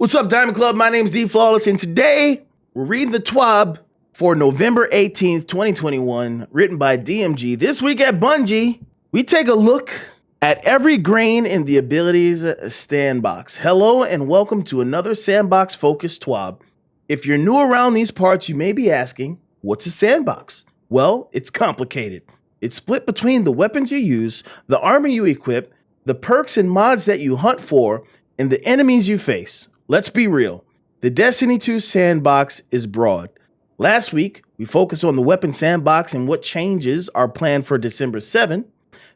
What's up, Diamond Club? My name's D Flawless, and today we're reading the TWAB for November 18th, 2021, written by DMG. This week at Bungie, we take a look at every grain in the abilities sandbox. Hello, and welcome to another sandbox-focused TWAB. If you're new around these parts, you may be asking, what's a sandbox? Well, it's complicated. It's split between the weapons you use, the armor you equip, the perks and mods that you hunt for, and the enemies you face. Let's be real. The Destiny 2 sandbox is broad. Last week, we focused on the weapon sandbox and what changes are planned for December 7.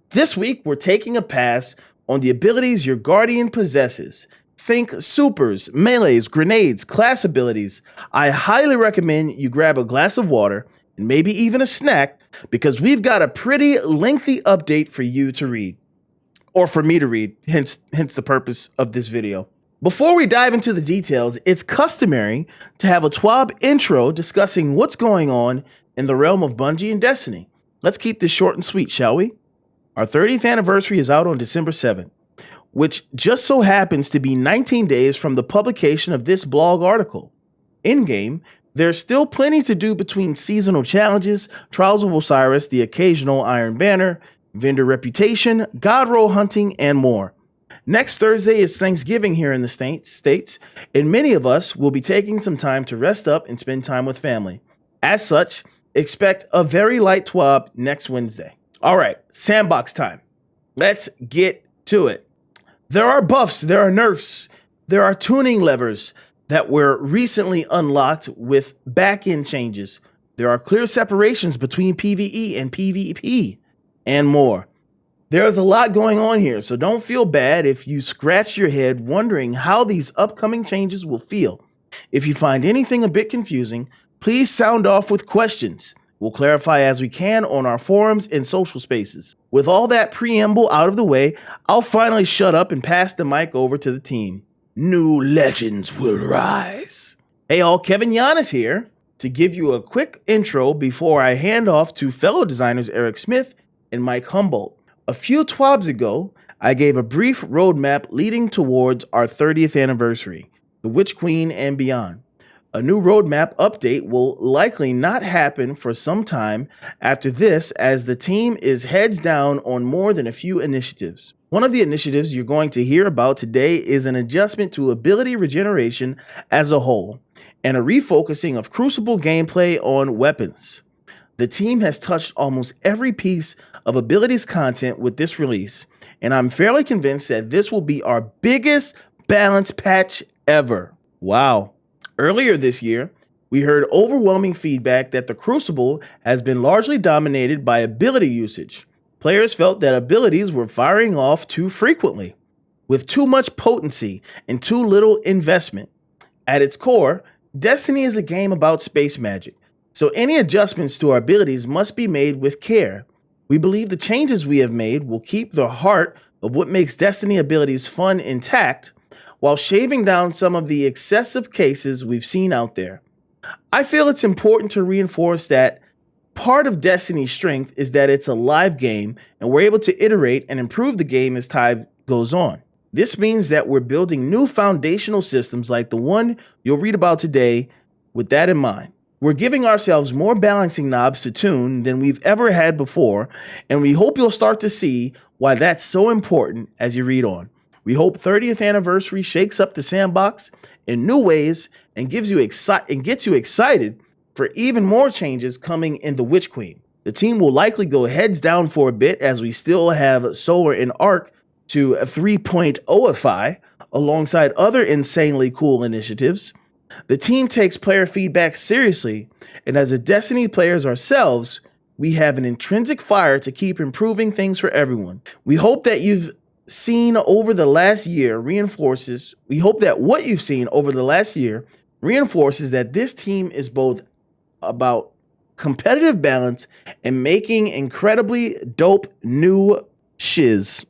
This week, we're taking a pass on the abilities your Guardian possesses. Think supers, melees, grenades, class abilities. I highly recommend you grab a glass of water and maybe even a snack because we've got a pretty lengthy update for you to read. Or for me to read, hence the purpose of this video. Before we dive into the details, it's customary to have a TWAB intro discussing what's going on in the realm of Bungie and Destiny. Let's keep this short and sweet, shall we? Our 30th anniversary is out on December 7th, which just so happens to be 19 days from the publication of this blog article. In-game, there's still plenty to do between seasonal challenges, Trials of Osiris, the occasional Iron Banner, vendor reputation, god roll hunting, and more. Next Thursday is Thanksgiving here in the States, and many of us will be taking some time to rest up and spend time with family. As such, expect a very light TWAB next Wednesday. All right, sandbox time. Let's get to it. There are buffs, there are nerfs, there are tuning levers that were recently unlocked with back-end changes. There are clear separations between PvE and PvP, and more. There's a lot going on here, so don't feel bad if you scratch your head wondering how these upcoming changes will feel. If you find anything a bit confusing, please sound off with questions. We'll clarify as we can on our forums and social spaces. With all that preamble out of the way, I'll finally shut up and pass the mic over to the team. New legends will rise. Hey all, Kevin Giannis here to give you a quick intro before I hand off to fellow designers Eric Smith and Mike Humboldt. A few TWABs ago, I gave a brief roadmap leading towards our 30th anniversary, the Witch Queen and beyond. A new roadmap update will likely not happen for some time after this, as the team is heads down on more than a few initiatives. One of the initiatives you're going to hear about today is an adjustment to ability regeneration as a whole, and a refocusing of Crucible gameplay on weapons. The team has touched almost every piece of abilities content with this release, and I'm fairly convinced that this will be our biggest balance patch ever. Wow. Earlier this year, we heard overwhelming feedback that the Crucible has been largely dominated by ability usage. Players felt that abilities were firing off too frequently, with too much potency and too little investment. At its core, Destiny is a game about space magic, so any adjustments to our abilities must be made with care. We believe the changes we have made will keep the heart of what makes Destiny abilities fun intact, while shaving down some of the excessive cases we've seen out there. I feel it's important to reinforce that part of Destiny's strength is that it's a live game and we're able to iterate and improve the game as time goes on. This means that we're building new foundational systems like the one you'll read about today with that in mind. We're giving ourselves more balancing knobs to tune than we've ever had before, and we hope you'll start to see why that's so important as you read on. We hope 30th anniversary shakes up the sandbox in new ways and gets you excited for even more changes coming in the Witch Queen. The team will likely go heads down for a bit as we still have Solar and Arc to 3.0ify alongside other insanely cool initiatives. The team takes player feedback seriously, and as a Destiny players ourselves, we have an intrinsic fire to keep improving things for everyone. We hope that what you've seen over the last year reinforces that this team is both about competitive balance and making incredibly dope new shiz.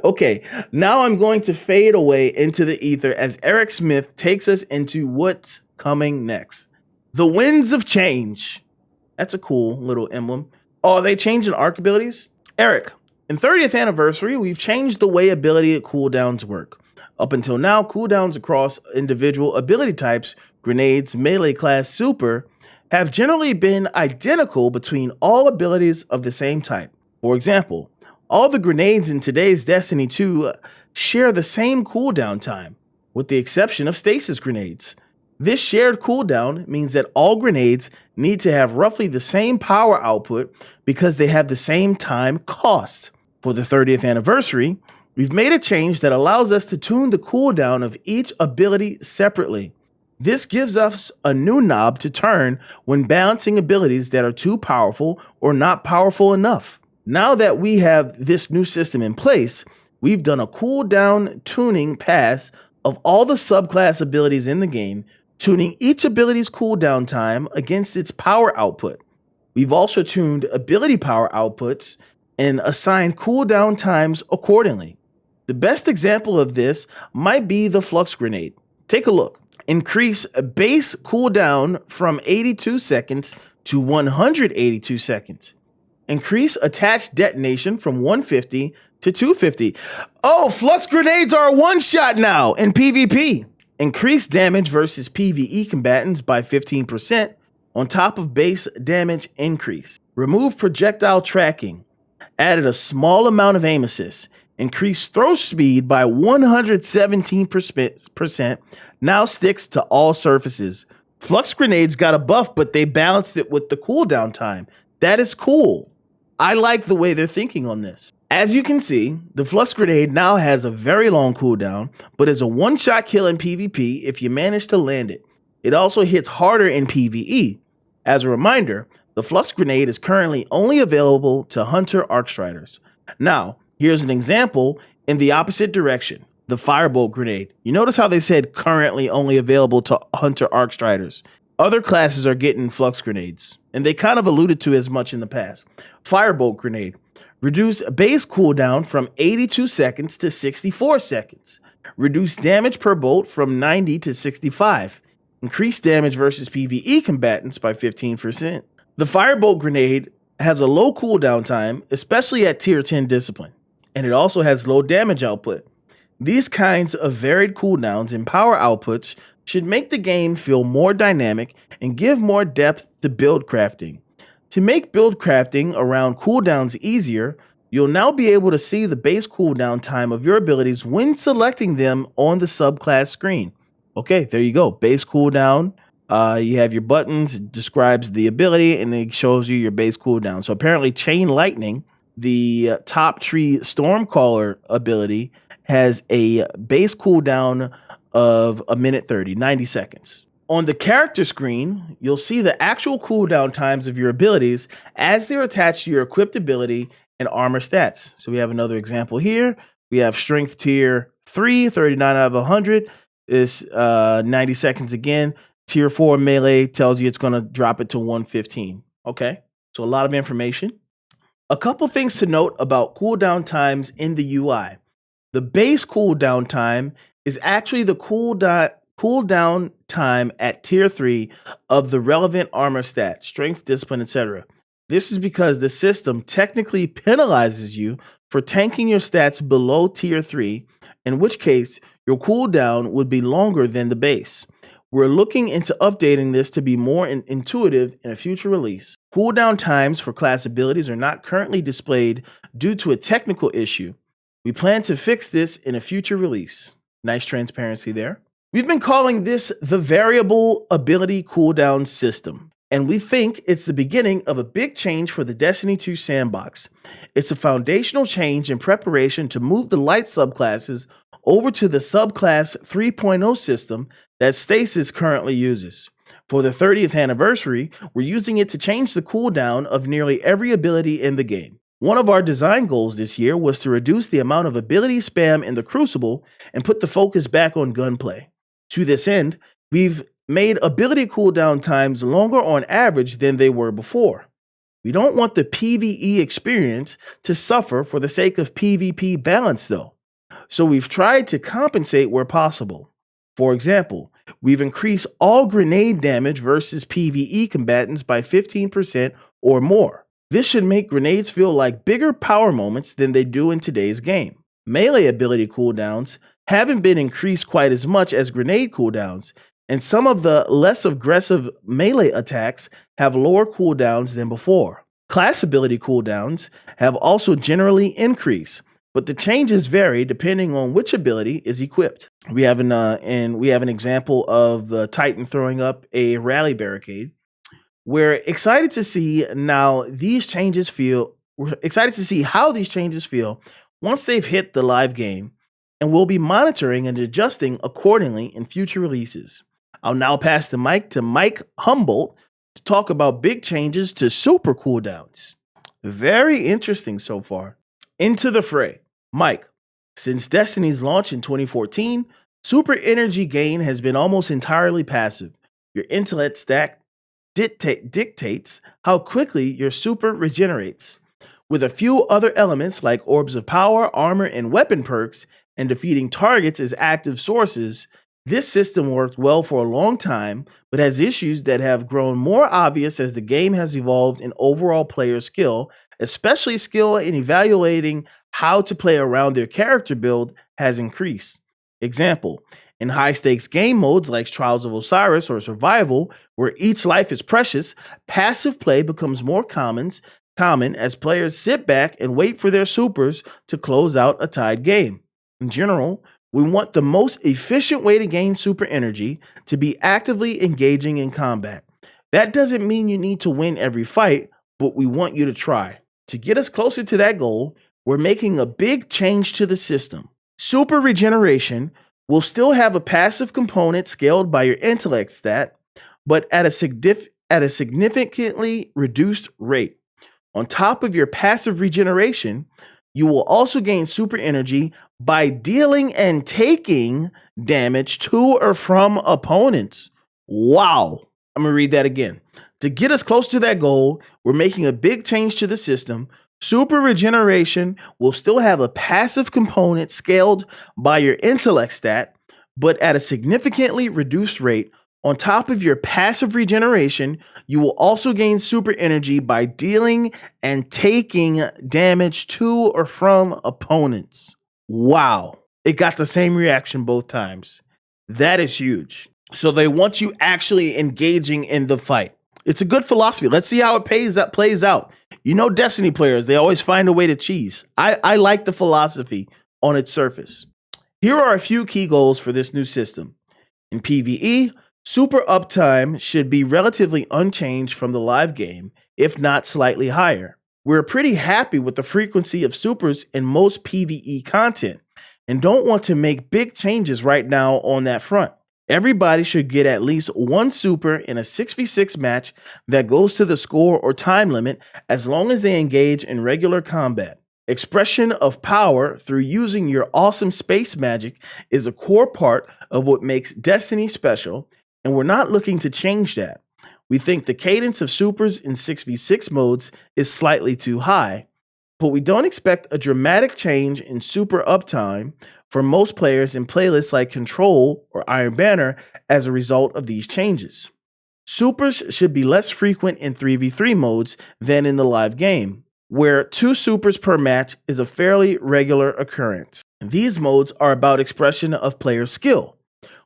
Okay, now I'm going to fade away into the ether as Eric Smith takes us into what's coming next. The Winds of Change. That's a cool little emblem. Oh, are they changing arc abilities? Eric, in 30th anniversary, we've changed the way ability cooldowns work. Up until now, cooldowns across individual ability types, grenades, melee class, super, have generally been identical between all abilities of the same type. For example, all the grenades in today's Destiny 2 share the same cooldown time, with the exception of Stasis Grenades. This shared cooldown means that all grenades need to have roughly the same power output because they have the same time cost. For the 30th anniversary, we've made a change that allows us to tune the cooldown of each ability separately. This gives us a new knob to turn when balancing abilities that are too powerful or not powerful enough. Now that we have this new system in place, we've done a cooldown tuning pass of all the subclass abilities in the game, tuning each ability's cooldown time against its power output. We've also tuned ability power outputs and assigned cooldown times accordingly. The best example of this might be the Flux Grenade. Take a look. Increase base cooldown from 82 seconds to 182 seconds. Increase attached detonation from 150 to 250. Oh, Flux Grenades are a one-shot now in PvP. Increase damage versus PvE combatants by 15% on top of base damage increase. Remove projectile tracking. Added a small amount of aim assist. Increase throw speed by 117%. Now sticks to all surfaces. Flux Grenades got a buff, but they balanced it with the cooldown time. That is cool. I like the way they're thinking on this. As you can see, the Flux Grenade now has a very long cooldown, but is a one-shot kill in PvP if you manage to land it. It also hits harder in PvE. As a reminder, the Flux Grenade is currently only available to Hunter Arcstriders. Now, here's an example in the opposite direction, the Firebolt Grenade. You notice how they said currently only available to Hunter Arcstriders. Other classes are getting Flux Grenades, and they kind of alluded to as much in the past. Firebolt Grenade. Reduce base cooldown from 82 seconds to 64 seconds. Reduce damage per bolt from 90 to 65. Increase damage versus PvE combatants by 15%. The Firebolt Grenade has a low cooldown time, especially at tier 10 discipline, and it also has low damage output. These kinds of varied cooldowns and power outputs should make the game feel more dynamic and give more depth to build crafting. To make build crafting around cooldowns easier, you'll now be able to see the base cooldown time of your abilities when selecting them on the subclass screen. Okay, there you go. Base cooldown. You have your buttons, it describes the ability, and it shows you your base cooldown. So apparently Chain Lightning, the top tree Stormcaller ability, has a base cooldown of 1:30, 90 seconds. On the character screen, you'll see the actual cooldown times of your abilities as they're attached to your equipped ability and armor stats. So we have another example here. We have Strength Tier 3, 39 out of 100 is 90 seconds again. Tier 4 melee tells you it's going to drop it to 115. Okay, so a lot of information. A couple things to note about cooldown times in the UI. The base cooldown time is actually the cooldown time at tier 3 of the relevant armor stat, strength, discipline, etc. This is because the system technically penalizes you for tanking your stats below tier 3, in which case your cooldown would be longer than the base. We're looking into updating this to be more intuitive in a future release. Cooldown times for class abilities are not currently displayed due to a technical issue. We plan to fix this in a future release. Nice transparency there. We've been calling this the variable ability cooldown system, and we think it's the beginning of a big change for the Destiny 2 sandbox. It's a foundational change in preparation to move the light subclasses over to the subclass 3.0 system that Stasis currently uses. For the 30th anniversary, we're using it to change the cooldown of nearly every ability in the game. One of our design goals this year was to reduce the amount of ability spam in the Crucible and put the focus back on gunplay. To this end, we've made ability cooldown times longer on average than they were before. We don't want the PvE experience to suffer for the sake of PvP balance though. So we've tried to compensate where possible. For example, we've increased all grenade damage versus PvE combatants by 15% or more. This should make grenades feel like bigger power moments than they do in today's game. Melee ability cooldowns haven't been increased quite as much as grenade cooldowns, and some of the less aggressive melee attacks have lower cooldowns than before. Class ability cooldowns have also generally increased, but the changes vary depending on which ability is equipped. We have an example of the Titan throwing up a rally barricade. We're excited to see how these changes feel once they've hit the live game, and we'll be monitoring and adjusting accordingly in future releases. I'll now pass the mic to Mike Humboldt to talk about big changes to super cooldowns. Very interesting so far. Into the fray. Mike, since Destiny's launch in 2014, super energy gain has been almost entirely passive. Your intellect stack dictates how quickly your super regenerates. With a few other elements like orbs of power, armor, and weapon perks, and defeating targets as active sources, this system worked well for a long time, but has issues that have grown more obvious as the game has evolved in overall player skill, especially skill in evaluating how to play around their character build has increased. Example, in high-stakes game modes like Trials of Osiris or Survival, where each life is precious, passive play becomes more common as players sit back and wait for their supers to close out a tied game. In general, we want the most efficient way to gain super energy to be actively engaging in combat. That doesn't mean you need to win every fight, but we want you to try. To get us closer to that goal, we're making a big change to the system. Super regeneration will still have a passive component scaled by your intellect stat, but at a significantly reduced rate. On top of your passive regeneration, you will also gain super energy by dealing and taking damage to or from opponents. Wow. I'm going to read that again. To get us close to that goal, we're making a big change to the system. Super regeneration will still have a passive component scaled by your intellect stat, but at a significantly reduced rate. On top of your passive regeneration, you will also gain super energy by dealing and taking damage to or from opponents. Wow. It got the same reaction both times. That is huge. So they want you actually engaging in the fight. It's a good philosophy. Let's see how it plays out. You know, Destiny players, they always find a way to cheese. I like the philosophy on its surface. Here are a few key goals for this new system. In PvE, super uptime should be relatively unchanged from the live game, if not slightly higher. We're pretty happy with the frequency of supers in most PvE content and don't want to make big changes right now on that front. Everybody should get at least one super in a 6v6 match that goes to the score or time limit as long as they engage in regular combat. Expression of power through using your awesome space magic is a core part of what makes Destiny special, and we're not looking to change that. We think the cadence of supers in 6v6 modes is slightly too high, but we don't expect a dramatic change in super uptime for most players in playlists like Control or Iron Banner as a result of these changes. Supers should be less frequent in 3v3 modes than in the live game, where 2 supers per match is a fairly regular occurrence. These modes are about expression of player skill.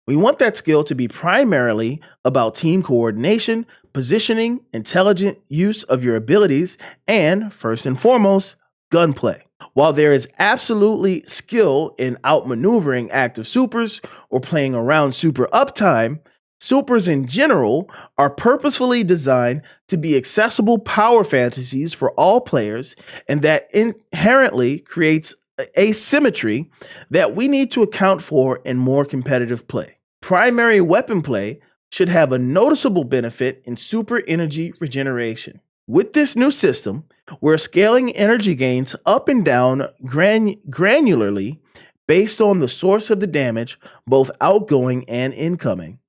We want that skill to be primarily about team coordination, positioning, intelligent use of your abilities, and, first and foremost, gunplay. While there is absolutely skill in outmaneuvering active supers or playing around super uptime, supers in general are purposefully designed to be accessible power fantasies for all players, and that inherently creates asymmetry that we need to account for in more competitive play. Primary weapon play should have a noticeable benefit in super energy regeneration. With this new system, we're scaling energy gains up and down granularly based on the source of the damage, both outgoing and incoming.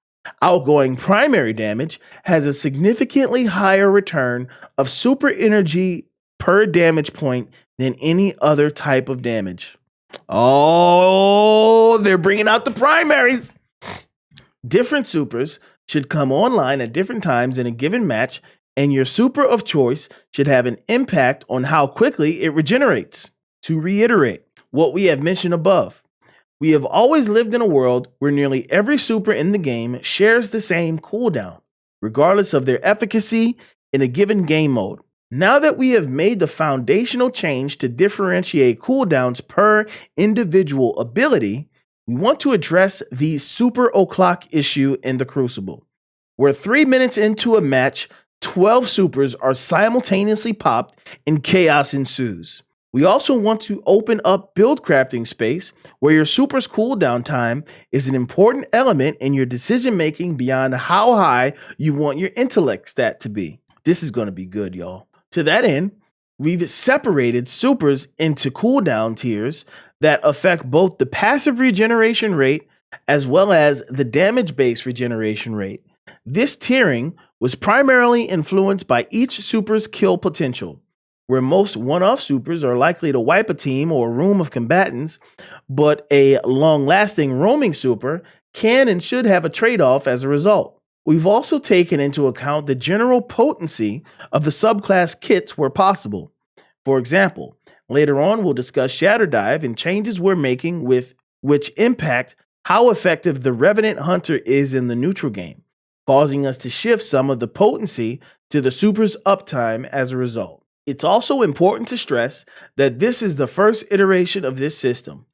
Outgoing primary damage has a significantly higher return of super energy per damage point than any other type of damage. Oh, they're bringing out the primaries. Different supers should come online at different times in a given match, and your super of choice should have an impact on how quickly it regenerates. To reiterate what we have mentioned above, We have always lived in a world where nearly every super in the game shares the same cooldown, regardless of their efficacy in a given game mode. Now that we have made the foundational change to differentiate cooldowns per individual ability, we want to address the super o'clock issue in the Crucible, where 3 minutes into a match, 12 supers are simultaneously popped and chaos ensues. We also want to open up build crafting space where your super's cooldown time is an important element in your decision making beyond how high you want your intellect stat to be. This is going to be good, y'all. To that end, we've separated supers into cooldown tiers that affect both the passive regeneration rate as well as the damage-based regeneration rate. This tiering was primarily influenced by each super's kill potential, where most one-off supers are likely to wipe a team or a room of combatants, but a long-lasting roaming super can and should have a trade-off as a result. We've also taken into account the general potency of the subclass kits where possible. For example, later on we'll discuss Shatterdive and changes we're making with which impact how effective the Revenant Hunter is in the neutral game, causing us to shift some of the potency to the super's uptime as a result. It's also important to stress that this is the first iteration of this system,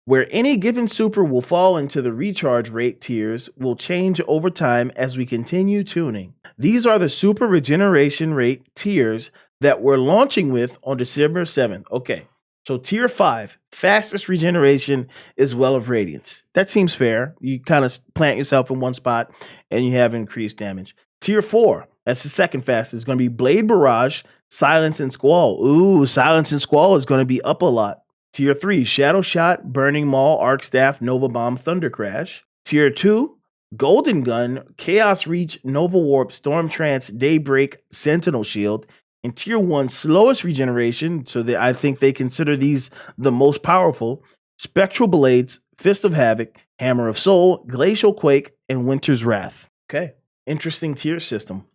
where any given super will fall into the recharge rate tiers will change over time as we continue tuning. These are the super regeneration rate tiers that we're launching with on December 7th. Okay, so tier 5, fastest regeneration is Well of Radiance. That seems fair. You kind of plant yourself in one spot and you have increased damage. Tier 4, that's the second fastest, is going to be Blade Barrage, Silence and Squall. Ooh, Silence and Squall is going to be up a lot. Tier 3, Shadow Shot, Burning Maul, Arc Staff, Nova Bomb, Thunder Crash. Tier 2, Golden Gun, Chaos Reach, Nova Warp, Storm Trance, Daybreak, Sentinel Shield. And Tier 1, slowest regeneration, so that I think they consider these the most powerful, Spectral Blades, Fist of Havoc, Hammer of Soul, Glacial Quake, and Winter's Wrath. Okay, interesting tier system.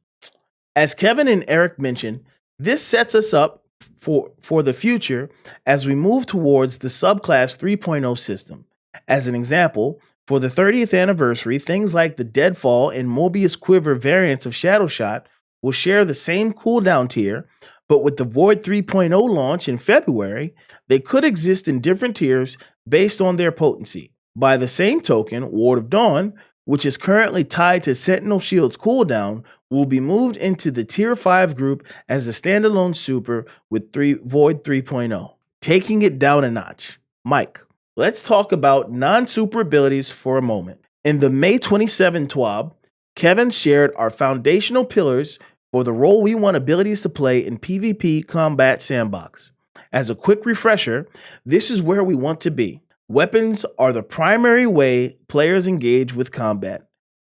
As Kevin and Eric mentioned, this sets us up for the future as we move towards the subclass 3.0 system. As an example, for the 30th anniversary, things like the Deadfall and Mobius Quiver variants of Shadow Shot will share the same cooldown tier, but with the Void 3.0 launch in February, they could exist in different tiers based on their potency. By the same token, Ward of Dawn, which is currently tied to Sentinel Shield's cooldown, will be moved into the Tier 5 group as a standalone super with Void 3.0, taking it down a notch. Mike, let's talk about non-super abilities for a moment. In the May 27 TWAB, Kevin shared our foundational pillars for the role we want abilities to play in PvP Combat Sandbox. As a quick refresher, this is where we want to be. Weapons are the primary way players engage with combat.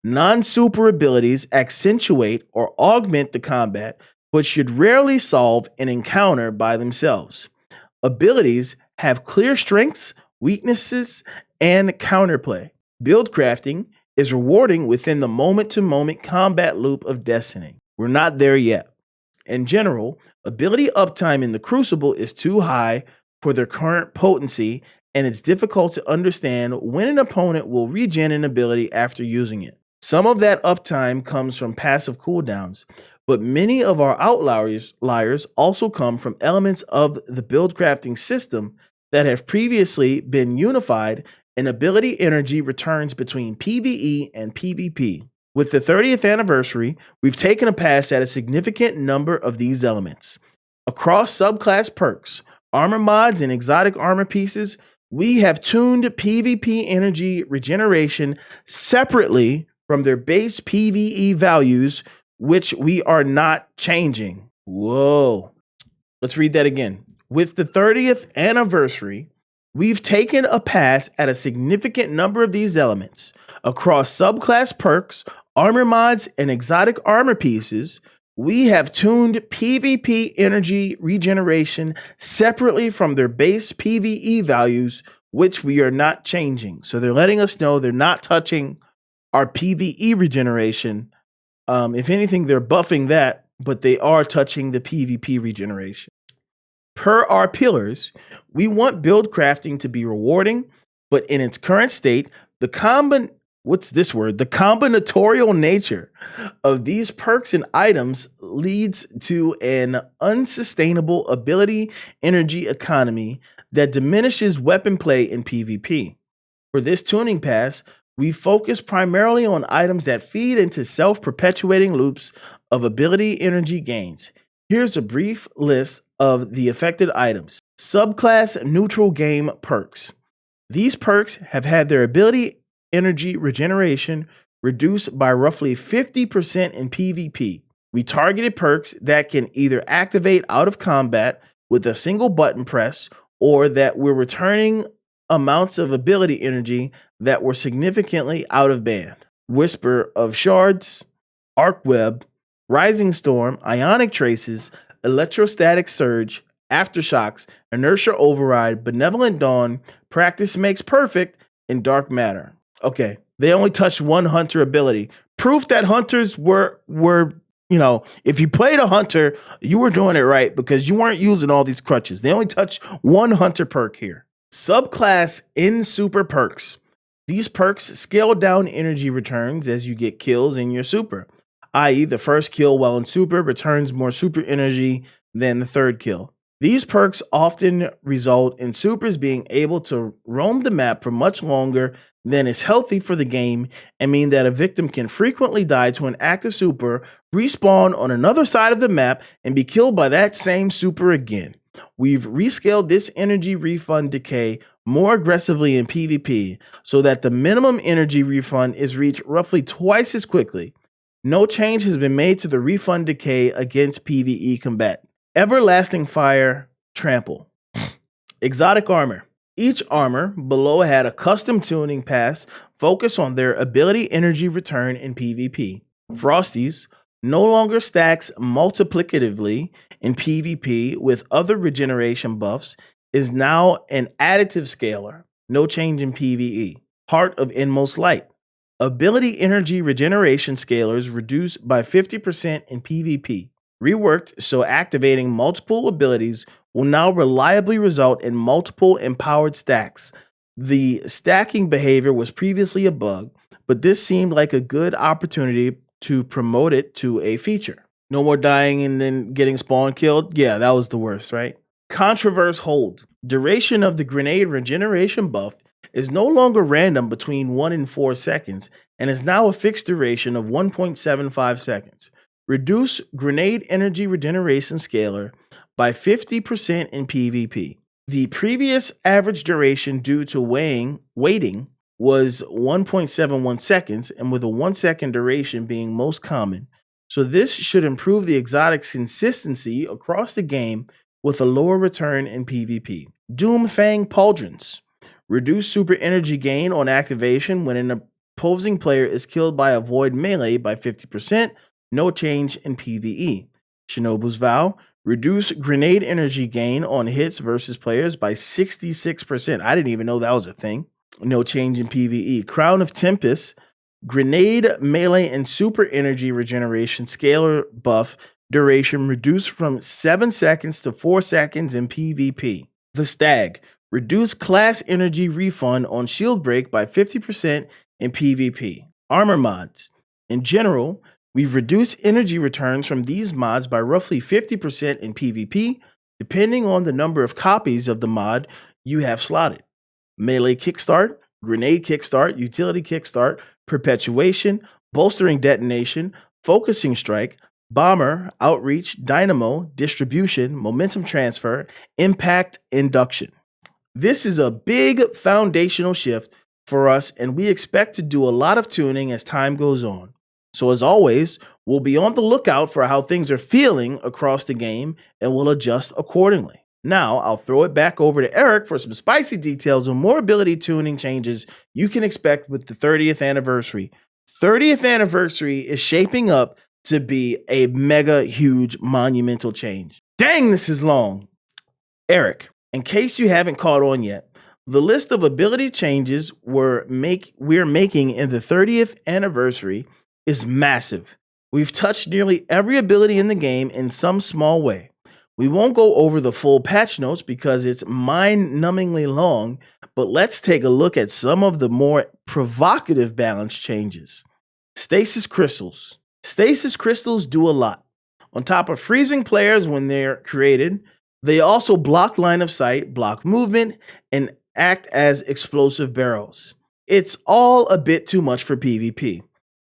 Non-super abilities accentuate or augment the combat, but should rarely solve an encounter by themselves. Abilities have clear strengths, weaknesses, and counterplay. Build crafting is rewarding within the moment-to-moment combat loop of Destiny. We're not there yet. In general, ability uptime in the Crucible is too high for their current potency, and it's difficult to understand when an opponent will regen an ability after using it. Some of that uptime comes from passive cooldowns, but many of our outliers also come from elements of the build crafting system that have previously been unified, and ability energy returns between PvE and PvP. With the 30th anniversary, we've taken a pass at a significant number of these elements. Across subclass perks, armor mods, and exotic armor pieces, we have tuned PvP energy regeneration separately from their base PvE values, which we are not changing. Whoa. Let's read that again. With the 30th anniversary, we've taken a pass at a significant number of these elements. Across subclass perks, armor mods, and exotic armor pieces, we have tuned PvP energy regeneration separately from their base PvE values, which we are not changing. So they're letting us know they're not touching our PvE regeneration. If anything, they're buffing that, but they are touching the PvP regeneration. Per our pillars, we want build crafting to be rewarding, but in its current state, the combinatorial nature of these perks and items leads to an unsustainable ability energy economy that diminishes weapon play in PvP. For this tuning pass, we focus primarily on items that feed into self-perpetuating loops of ability energy gains. Here's a brief list of the affected items. Subclass neutral game perks. These perks have had their ability energy regeneration reduced by roughly 50% in PvP. We targeted perks that can either activate out of combat with a single button press or that we're returning amounts of ability energy that were significantly out of band. Whisper of Shards, Arc Web, Rising Storm, Ionic Traces, Electrostatic Surge, Aftershocks, Inertia Override, Benevolent Dawn, Practice Makes Perfect, and Dark Matter. Okay, they only touched one hunter ability. Proof that hunters were if you played a hunter, you were doing it right because you weren't using all these crutches. They only touched one hunter perk here. Subclass in super perks. These perks scale down energy returns as you get kills in your super, i.e. the first kill while in super returns more super energy than the third kill. These perks often result in supers being able to roam the map for much longer than is healthy for the game and mean that a victim can frequently die to an active super, respawn on another side of the map, and be killed by that same super again. We've rescaled this energy refund decay more aggressively in PvP so that the minimum energy refund is reached roughly twice as quickly. No change has been made to the refund decay against PvE combat. Everlasting Fire, Trample. Exotic Armor. Each armor below had a custom tuning pass focused on their ability energy return in PvP. Frosty's no longer stacks multiplicatively in PvP with other regeneration buffs, is now an additive scaler. No change in PvE. Heart of Inmost Light. Ability energy regeneration scalars reduced by 50% in PvP. Reworked so activating multiple abilities will now reliably result in multiple empowered stacks. The stacking behavior was previously a bug, but this seemed like a good opportunity to promote it to a feature. No more dying and then getting spawn killed. Yeah, that was the worst, right? Controverse Hold. Duration of the grenade regeneration buff is no longer random between 1 and 4 seconds and is now a fixed duration of 1.75 seconds. Reduce grenade energy regeneration scalar by 50% in PvP. The previous average duration due to waiting was 1.71 seconds, and with a 1 second duration being most common. So this should improve the exotic's consistency across the game with a lower return in PvP. Doomfang Pauldrons. Reduce super energy gain on activation when an opposing player is killed by a void melee by 50%. No change in PvE. Shinobu's Vow. Reduce grenade energy gain on hits versus players by 66%. I didn't even know that was a thing. No change in PvE. Crown of Tempest. Grenade, melee, and super energy regeneration scalar buff duration reduced from 7 seconds to 4 seconds in PvP. The Stag. Reduce class energy refund on shield break by 50% in PvP. Armor mods. In general, we've reduced energy returns from these mods by roughly 50% in PvP, depending on the number of copies of the mod you have slotted. Melee Kickstart, Grenade Kickstart, Utility Kickstart, Perpetuation, Bolstering Detonation, Focusing Strike, Bomber, Outreach, Dynamo, Distribution, Momentum Transfer, Impact, Induction. This is a big foundational shift for us, and we expect to do a lot of tuning as time goes on. So as always, we'll be on the lookout for how things are feeling across the game, and we'll adjust accordingly. Now, I'll throw it back over to Eric for some spicy details on more ability tuning changes you can expect with the 30th anniversary. 30th anniversary is shaping up to be a mega huge monumental change. Dang, this is long. Eric, in case you haven't caught on yet, the list of ability changes we're making in the 30th anniversary is massive. We've touched nearly every ability in the game in some small way. We won't go over the full patch notes because it's mind-numbingly long, but let's take a look at some of the more provocative balance changes. Stasis Crystals. Stasis Crystals do a lot. On top of freezing players when they're created, they also block line of sight, block movement, and act as explosive barrels. It's all a bit too much for PvP.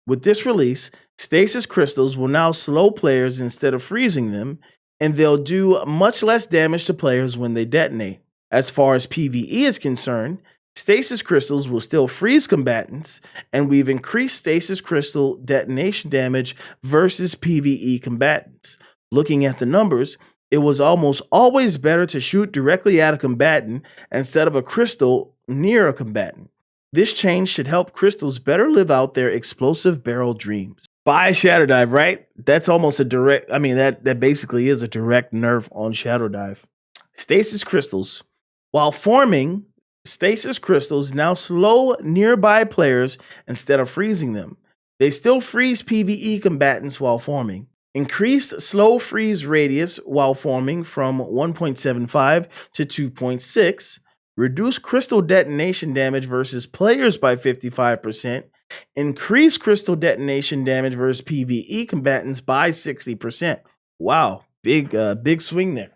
With this release, Stasis Crystals will now slow players instead of freezing them, and they'll do much less damage to players when they detonate. As far as PvE is concerned, Stasis Crystals will still freeze combatants, and we've increased Stasis Crystal detonation damage versus PvE combatants. Looking at the numbers, it was almost always better to shoot directly at a combatant instead of a crystal near a combatant. This change should help crystals better live out their explosive barrel dreams. Buy Shatterdive, right? That's almost a direct, that basically is a direct nerf on Shatterdive. Stasis Crystals. While forming, Stasis Crystals now slow nearby players instead of freezing them. They still freeze PvE combatants while forming. Increased slow freeze radius while forming from 1.75 to 2.6. Reduce crystal detonation damage versus players by 55%. Increase crystal detonation damage versus PvE combatants by 60%. Wow, big swing there.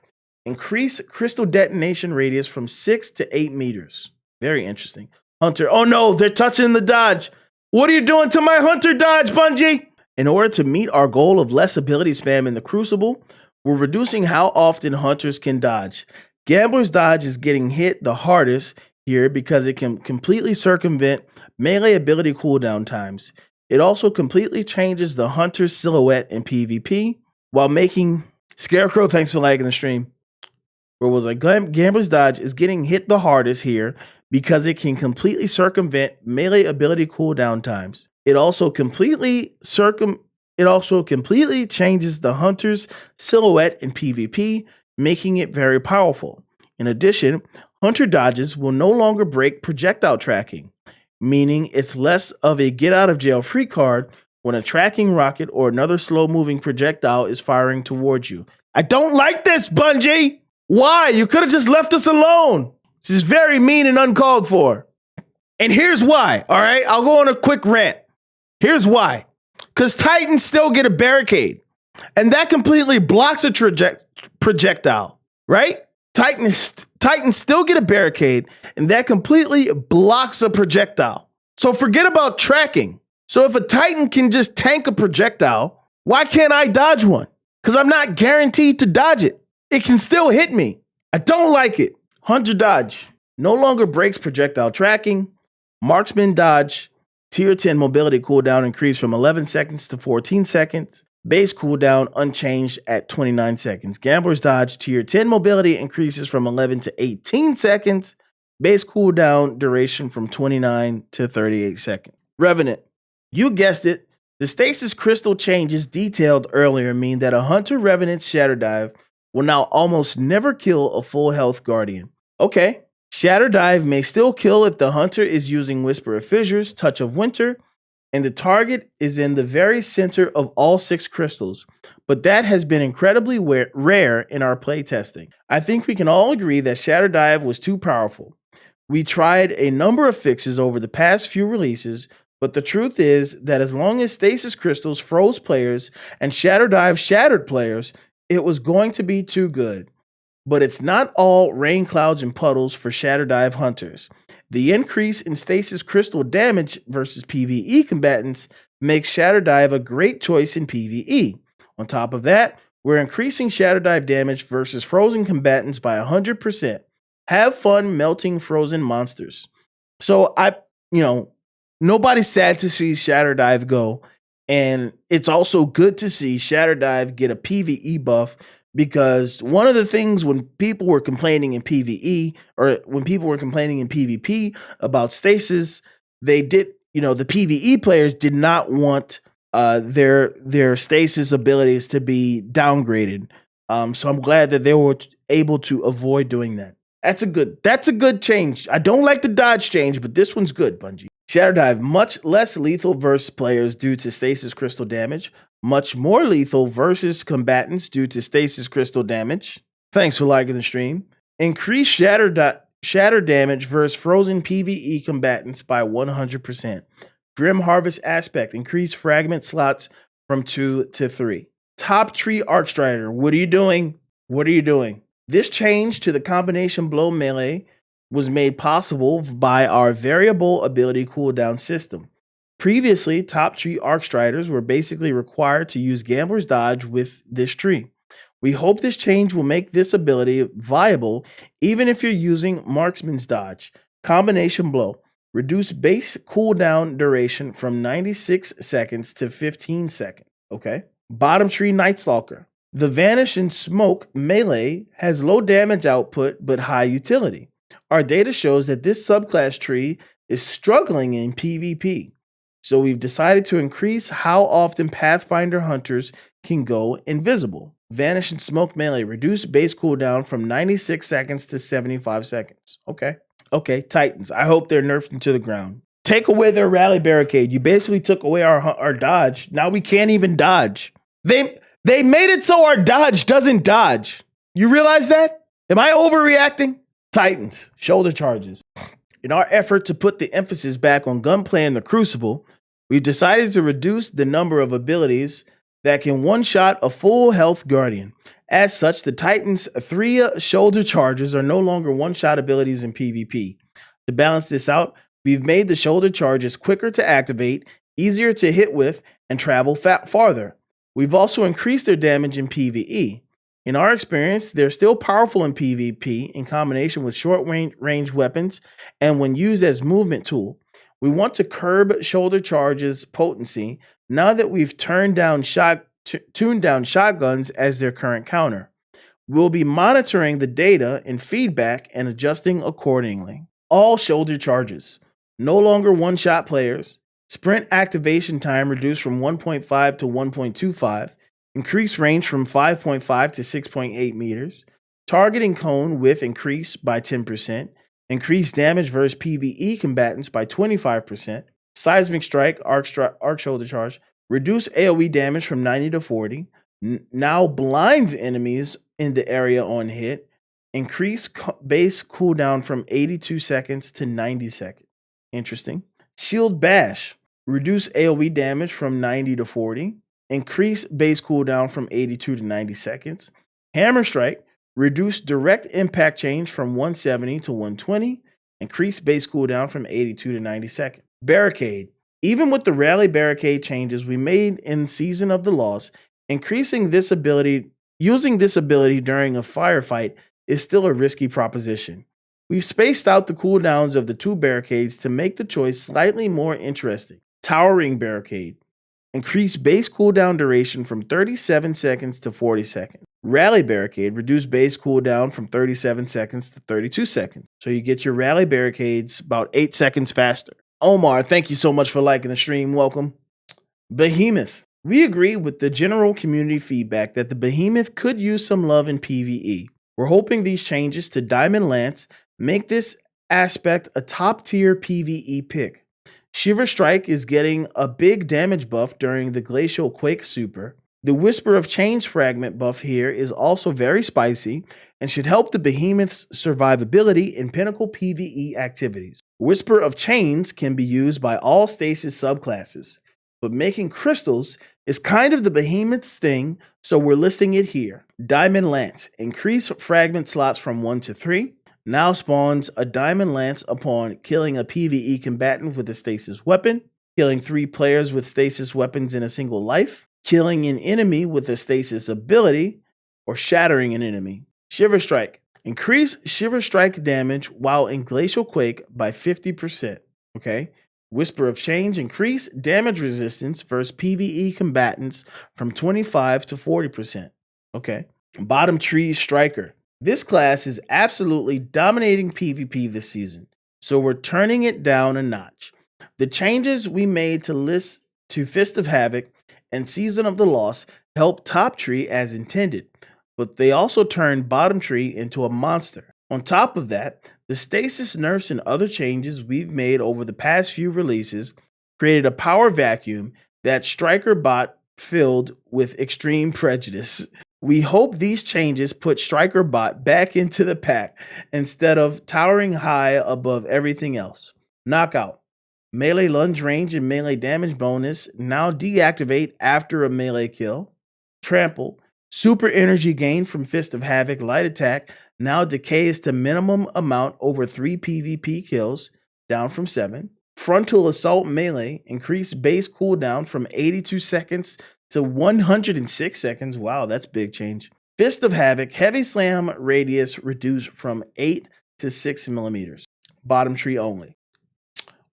Increase crystal detonation radius from 6 to 8 meters. Very interesting. Hunter, oh no, they're touching the dodge. What are you doing to my Hunter dodge, Bungie? In order to meet our goal of less ability spam in the Crucible, we're reducing how often Hunters can dodge. Gambler's dodge is getting hit the hardest here because it can completely circumvent melee ability cooldown times. It also completely changes the Hunter's silhouette in PvP while making Scarecrow, thanks for liking the stream. Where was I? Gambler's dodge is getting hit the hardest here because it can completely circumvent melee ability cooldown times. It also completely changes the Hunter's silhouette in PvP, making it very powerful. In addition, Hunter dodges will no longer break projectile tracking, meaning it's less of a get out of jail free card when a tracking rocket or another slow moving projectile is firing towards you. I don't like this, Bungie! Why? You could have just left us alone. This is very mean and uncalled for. And here's why, all right? I'll go on a quick rant. Here's why. Because Titans still get a barricade. And that completely blocks a projectile, right? Titans still get a barricade, and that completely blocks a projectile. So forget about tracking. So if a Titan can just tank a projectile, why can't I dodge one? Because I'm not guaranteed to dodge it. It can still hit me. I don't like it. Hunter dodge no longer breaks projectile tracking. Marksman dodge. Tier 10 mobility cooldown increased from 11 seconds to 14 seconds. Base cooldown unchanged at 29 seconds. Gambler's dodge tier 10 mobility increases from 11 to 18 seconds. Base cooldown duration from 29 to 38 seconds. Revenant. You guessed it. The Stasis Crystal changes detailed earlier mean that a Hunter Revenant Shatterdive will now almost never kill a full health Guardian. Okay. Shatterdive may still kill if the Hunter is using Whisper of Fissures, Touch of Winter, and the target is in the very center of all 6 crystals, but that has been incredibly rare in our playtesting. I think we can all agree that Shatterdive was too powerful. We tried a number of fixes over the past few releases, but the truth is that as long as Stasis Crystals froze players and Shatterdive shattered players, it was going to be too good. But it's not all rain clouds and puddles for Shatterdive hunters. The increase in Stasis Crystal damage versus PvE combatants makes Shatterdive a great choice in PvE. On top of that, we're increasing Shatterdive damage versus frozen combatants by 100%. Have fun melting frozen monsters. So nobody's sad to see Shatterdive go. And it's also good to see Shatterdive get a PvE buff, because one of the things when people were complaining in PvE, or when people were complaining in PvP about Stasis, the PvE players did not want their Stasis abilities to be downgraded. So I'm glad that they were able to avoid doing that. That's a good change. I don't like the dodge change, but this one's good, Bungie. Shatterdive, much less lethal versus players due to Stasis Crystal damage. much more lethal versus combatants due to stasis crystal damage. Thanks for liking the stream. Increase shatter damage versus frozen PvE combatants by 100%. Grim Harvest aspect, increase fragment slots from 2 to 3. Top Tree Arcstrider, what are you doing? What are you doing? This change to the combination blow melee was made possible by our variable ability cooldown system. Previously, top tree Arcstriders were basically required to use Gambler's Dodge with this tree. We hope this change will make this ability viable even if you're using Marksman's Dodge. Combination Blow. Reduce base cooldown duration from 96 seconds to 15 seconds. Okay. Bottom Tree Night Stalker. The Vanish and Smoke melee has low damage output but high utility. Our data shows that this subclass tree is struggling in PvP. So we've decided to increase how often Pathfinder hunters can go invisible. Vanish and Smoke melee. Reduce base cooldown from 96 seconds to 75 seconds. Okay, Titans. I hope they're nerfed into the ground. Take away their rally barricade. You basically took away our dodge. Now we can't even dodge. They made it so our dodge doesn't dodge. You realize that? Am I overreacting? Titans. Shoulder charges. In our effort to put the emphasis back on gunplay in the Crucible, we've decided to reduce the number of abilities that can one-shot a full health Guardian. As such, the Titan's 3 shoulder charges are no longer one-shot abilities in PvP. To balance this out, we've made the shoulder charges quicker to activate, easier to hit with, and travel farther. We've also increased their damage in PvE. In our experience, they're still powerful in PvP in combination with short-range weapons and when used as movement tool. We want to curb shoulder charges potency now that we've tuned down shotguns as their current counter. We'll be monitoring the data and feedback and adjusting accordingly. All shoulder charges. No longer one-shot players. Sprint activation time reduced from 1.5 to 1.25. Increased range from 5.5 to 6.8 meters. Targeting cone width increased by 10%. Increased damage versus PvE combatants by 25%. Seismic Strike, Arc Shoulder Charge. Reduce AoE damage from 90 to 40. Now blinds enemies in the area on hit. Increase base cooldown from 82 seconds to 90 seconds. Interesting. Shield Bash. Reduce AoE damage from 90 to 40. Increase base cooldown from 82 to 90 seconds. Hammer Strike. Reduce direct impact change from 170 to 120. Increase base cooldown from 82 to 90 seconds. Barricade. Even with the rally barricade changes we made in Season of the Lost, using this ability during a firefight is still a risky proposition. We've spaced out the cooldowns of the 2 barricades to make the choice slightly more interesting. Towering Barricade. Increase base cooldown duration from 37 seconds to 40 seconds. Rally Barricade. Reduce base cooldown from 37 seconds to 32 seconds. So you get your rally barricades about 8 seconds faster. Omar, thank you so much for liking the stream. Welcome. Behemoth. We agree with the general community feedback that the Behemoth could use some love in PvE. We're hoping these changes to Diamond Lance make this aspect a top-tier PvE pick. Shiver Strike is getting a big damage buff during the Glacial Quake Super. The Whisper of Change fragment buff here is also very spicy and should help the Behemoth's survivability in Pinnacle PvE activities. Whisper of Chains can be used by all Stasis subclasses, but making crystals is kind of the Behemoth's thing, so we're listing it here. Diamond Lance. Increase fragment slots from 1 to 3. Now spawns a Diamond Lance upon killing a PvE combatant with a Stasis weapon, killing 3 players with Stasis weapons in a single life, killing an enemy with a Stasis ability, or shattering an enemy. Shiver Strike. Increase Shiver Strike damage while in Glacial Quake by 50%. Okay. Whisper of Change. Increase damage resistance versus PvE combatants from 25 to 40%. Okay. Bottom Tree Striker. This class is absolutely dominating PvP this season, so we're turning it down a notch. The changes we made to Fist of Havoc and Season of the Lost help Top Tree as intended, but they also turned Bottom Tree into a monster. On top of that, the stasis nerfs and other changes we've made over the past few releases created a power vacuum that Striker Bot filled with extreme prejudice. We hope these changes put Striker Bot back into the pack instead of towering high above everything else. Knockout. Melee lunge range and melee damage bonus now deactivate after a melee kill. Trample. Super energy gain from Fist of Havoc light attack now decays to minimum amount over 3 PvP kills, down from 7. Frontal Assault Melee increased base cooldown from 82 seconds to 106 seconds. Wow, that's big change. Fist of Havoc Heavy Slam radius reduced from 8 to 6 millimeters. Bottom tree only.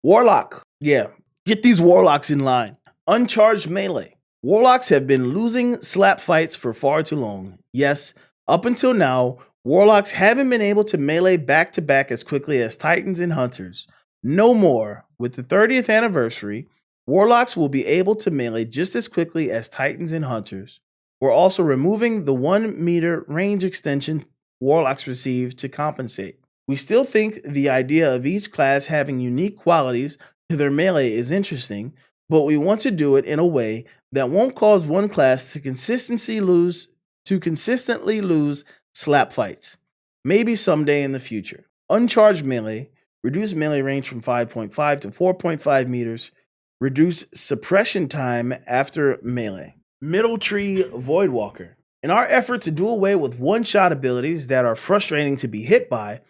Warlock. Yeah, get these Warlocks in line. Uncharged Melee. Warlocks have been losing slap fights for far too long. Yes, up until now, Warlocks haven't been able to melee back to back as quickly as Titans and Hunters. No more. With the 30th anniversary, Warlocks will be able to melee just as quickly as Titans and Hunters. We're also removing the 1 meter range extension Warlocks receive to compensate. We still think the idea of each class having unique qualities to their melee is interesting, but we want to do it in a way that won't cause one class to consistently lose slap fights. Maybe someday in the future. Uncharged Melee. Reduce melee range from 5.5 to 4.5 meters. Reduce suppression time after melee. Middle Tree Voidwalker. In our effort to do away with one-shot abilities that are frustrating to be hit by,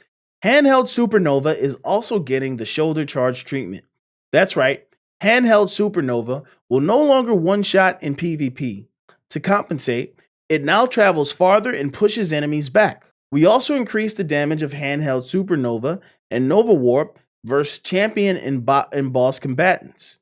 Handheld Supernova is also getting the shoulder charge treatment. That's right, Handheld Supernova will no longer one-shot in PvP. To compensate, it now travels farther and pushes enemies back. We also increased the damage of Handheld Supernova and Nova Warp versus champion and boss combatants.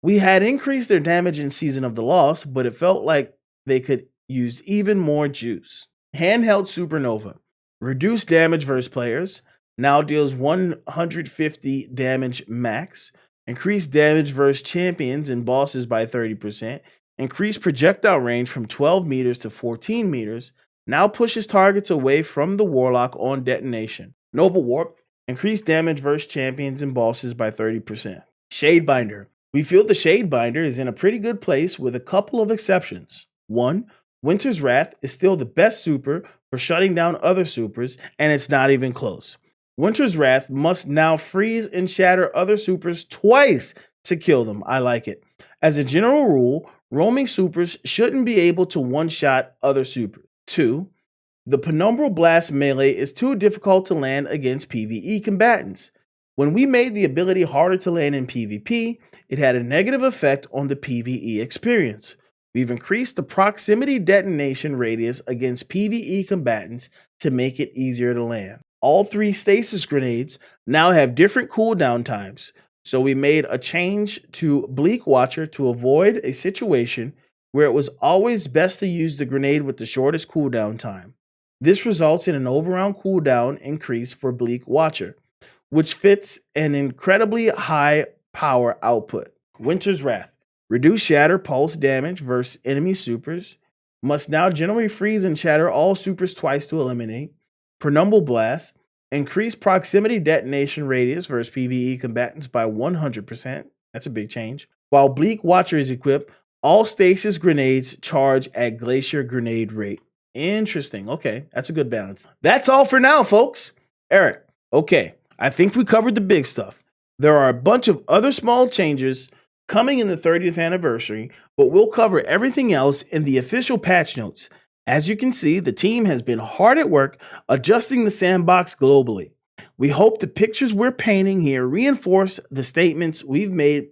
We had increased their damage in Season of the Lost, but it felt like they could use even more juice. Handheld Supernova. Reduced damage versus players. Now deals 150 damage max. Increased damage versus champions and bosses by 30%. Increased projectile range from 12 meters to 14 meters. Now pushes targets away from the Warlock on detonation. Nova Warp. Increased damage versus champions and bosses by 30%. Shadebinder. We feel the Shadebinder is in a pretty good place with a couple of exceptions. 1. Winter's Wrath is still the best super for shutting down other supers, and it's not even close. Winter's Wrath must now freeze and shatter other supers twice to kill them. I like it. As a general rule, roaming supers shouldn't be able to one-shot other supers. 2. The Penumbral Blast melee is too difficult to land against PvE combatants. When we made the ability harder to land in PvP, it had a negative effect on the PvE experience. We've increased the proximity detonation radius against PvE combatants to make it easier to land. All 3 Stasis Grenades now have different cooldown times, so we made a change to Bleak Watcher to avoid a situation where it was always best to use the grenade with the shortest cooldown time. This results in an overall cooldown increase for Bleak Watcher, which fits an incredibly high power output. Winter's Wrath. Reduce shatter pulse damage versus enemy supers. Must now generally freeze and shatter all supers twice to eliminate. Penumbral Blast. Increase proximity detonation radius versus PvE combatants by 100%. That's a big change. While Bleak Watcher is equipped, all Stasis Grenades charge at Glacier Grenade rate. Interesting. Okay, that's a good balance. That's all for now, folks. Eric, okay, I think we covered the big stuff. There are a bunch of other small changes coming in the 30th anniversary, but we'll cover everything else in the official patch notes. As you can see, the team has been hard at work adjusting the sandbox globally. We hope the pictures we're painting here reinforce the statements we've made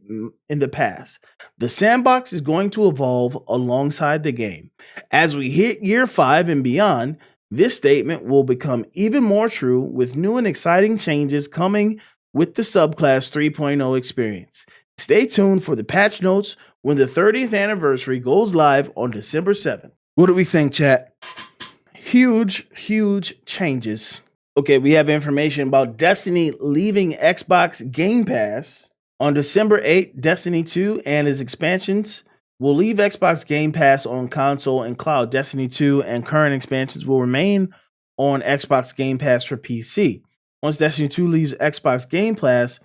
in the past. The sandbox is going to evolve alongside the game. As we hit year 5 and beyond, this statement will become even more true with new and exciting changes coming with the subclass 3.0 experience. Stay tuned for the patch notes when the 30th anniversary goes live on December 7th. What do we think, chat? Huge changes. Okay, we have information about Destiny leaving Xbox Game Pass. On December 8th, Destiny 2 and its expansions will leave Xbox Game Pass on console and cloud. Destiny 2 and current expansions will remain on Xbox Game Pass for PC. Once Destiny 2 leaves Xbox Game Pass,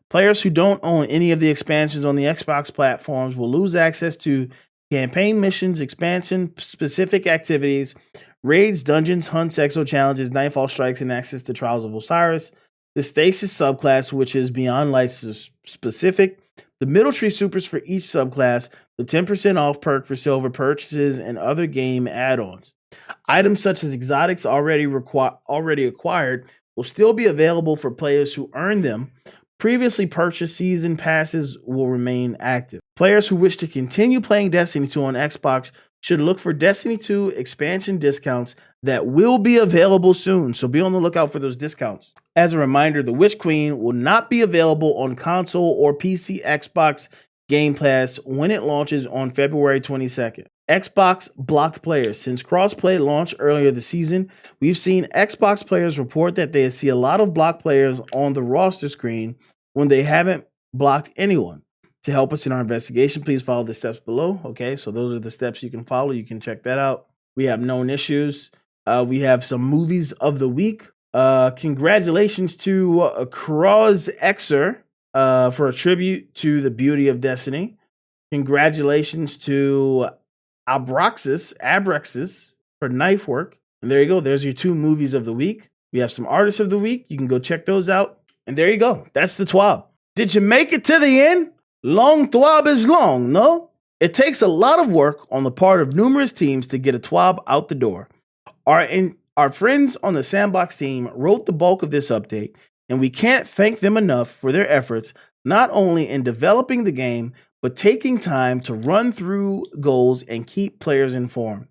players who don't own any of the expansions on the Xbox platforms will lose access to campaign missions, expansion, specific activities, raids, dungeons, hunts, exo challenges, nightfall strikes, and access to Trials of Osiris. The Stasis subclass, which is beyond license specific. The middle tree supers for each subclass, the 10% off perk for silver purchases, and other game add-ons. Items such as exotics already acquired will still be available for players who earn them. Previously purchased season passes will remain active. Players who wish to continue playing Destiny 2 on Xbox should look for Destiny 2 expansion discounts that will be available soon, so be on the lookout for those discounts. As a reminder, the Witch Queen will not be available on console or PC Xbox Game Pass when it launches on February 22nd. Xbox blocked players. Since crossplay launched earlier this season, we've seen Xbox players report that they see a lot of blocked players on the roster screen when they haven't blocked anyone. To help us in our investigation, please follow the steps below. Okay, so those are the steps you can follow. You can check that out. We have known issues. We have some movies of the week. Congratulations to Croz Xer for a tribute to the beauty of Destiny. Congratulations to Abraxas for knife work. And there you go. There's your 2 movies of the week. We have some artists of the week. You can go check those out. And there you go. That's the TWAB. Did you make it to the end? Long TWAB is long, no? It takes a lot of work on the part of numerous teams to get a TWAB out the door. Our friends on the Sandbox team wrote the bulk of this update, and we can't thank them enough for their efforts, not only in developing the game, but taking time to run through goals and keep players informed.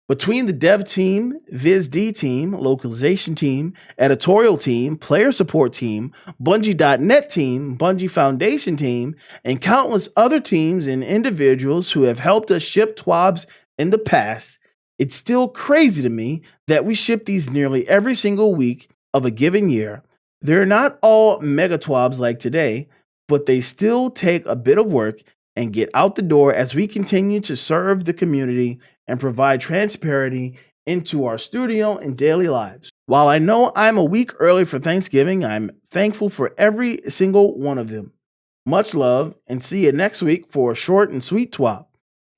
Between the dev team, VizD team, localization team, editorial team, player support team, Bungie.net team, Bungie Foundation team, and countless other teams and individuals who have helped us ship TWABs in the past, it's still crazy to me that we ship these nearly every single week of a given year. They're not all mega TWABs like today, but they still take a bit of work and get out the door as we continue to serve the community and provide transparency into our studio and daily lives. While I know I'm a week early for Thanksgiving, I'm thankful for every single one of them. Much love, and see you next week for a short and sweet TWAB.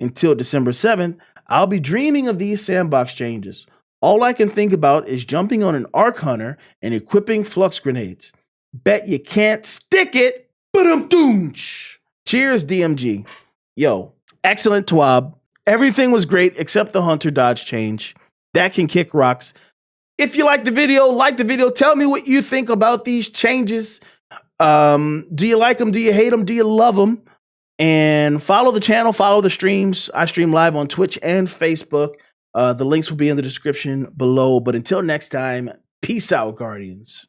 Until December 7th, I'll be dreaming of these sandbox changes. All I can think about is jumping on an Arc Hunter and equipping Flux Grenades. Bet you can't stick it, ba-dum-doonch. Cheers, DMG. Yo, excellent TWAB. Everything was great except the Hunter dodge change. That can kick rocks. If you like the video, tell me what you think about these changes. Do you like them? Do you hate them? Do you love them? And follow the channel, follow the streams. I stream live on Twitch and Facebook. The links will be in the description below. But until next time, peace out, Guardians.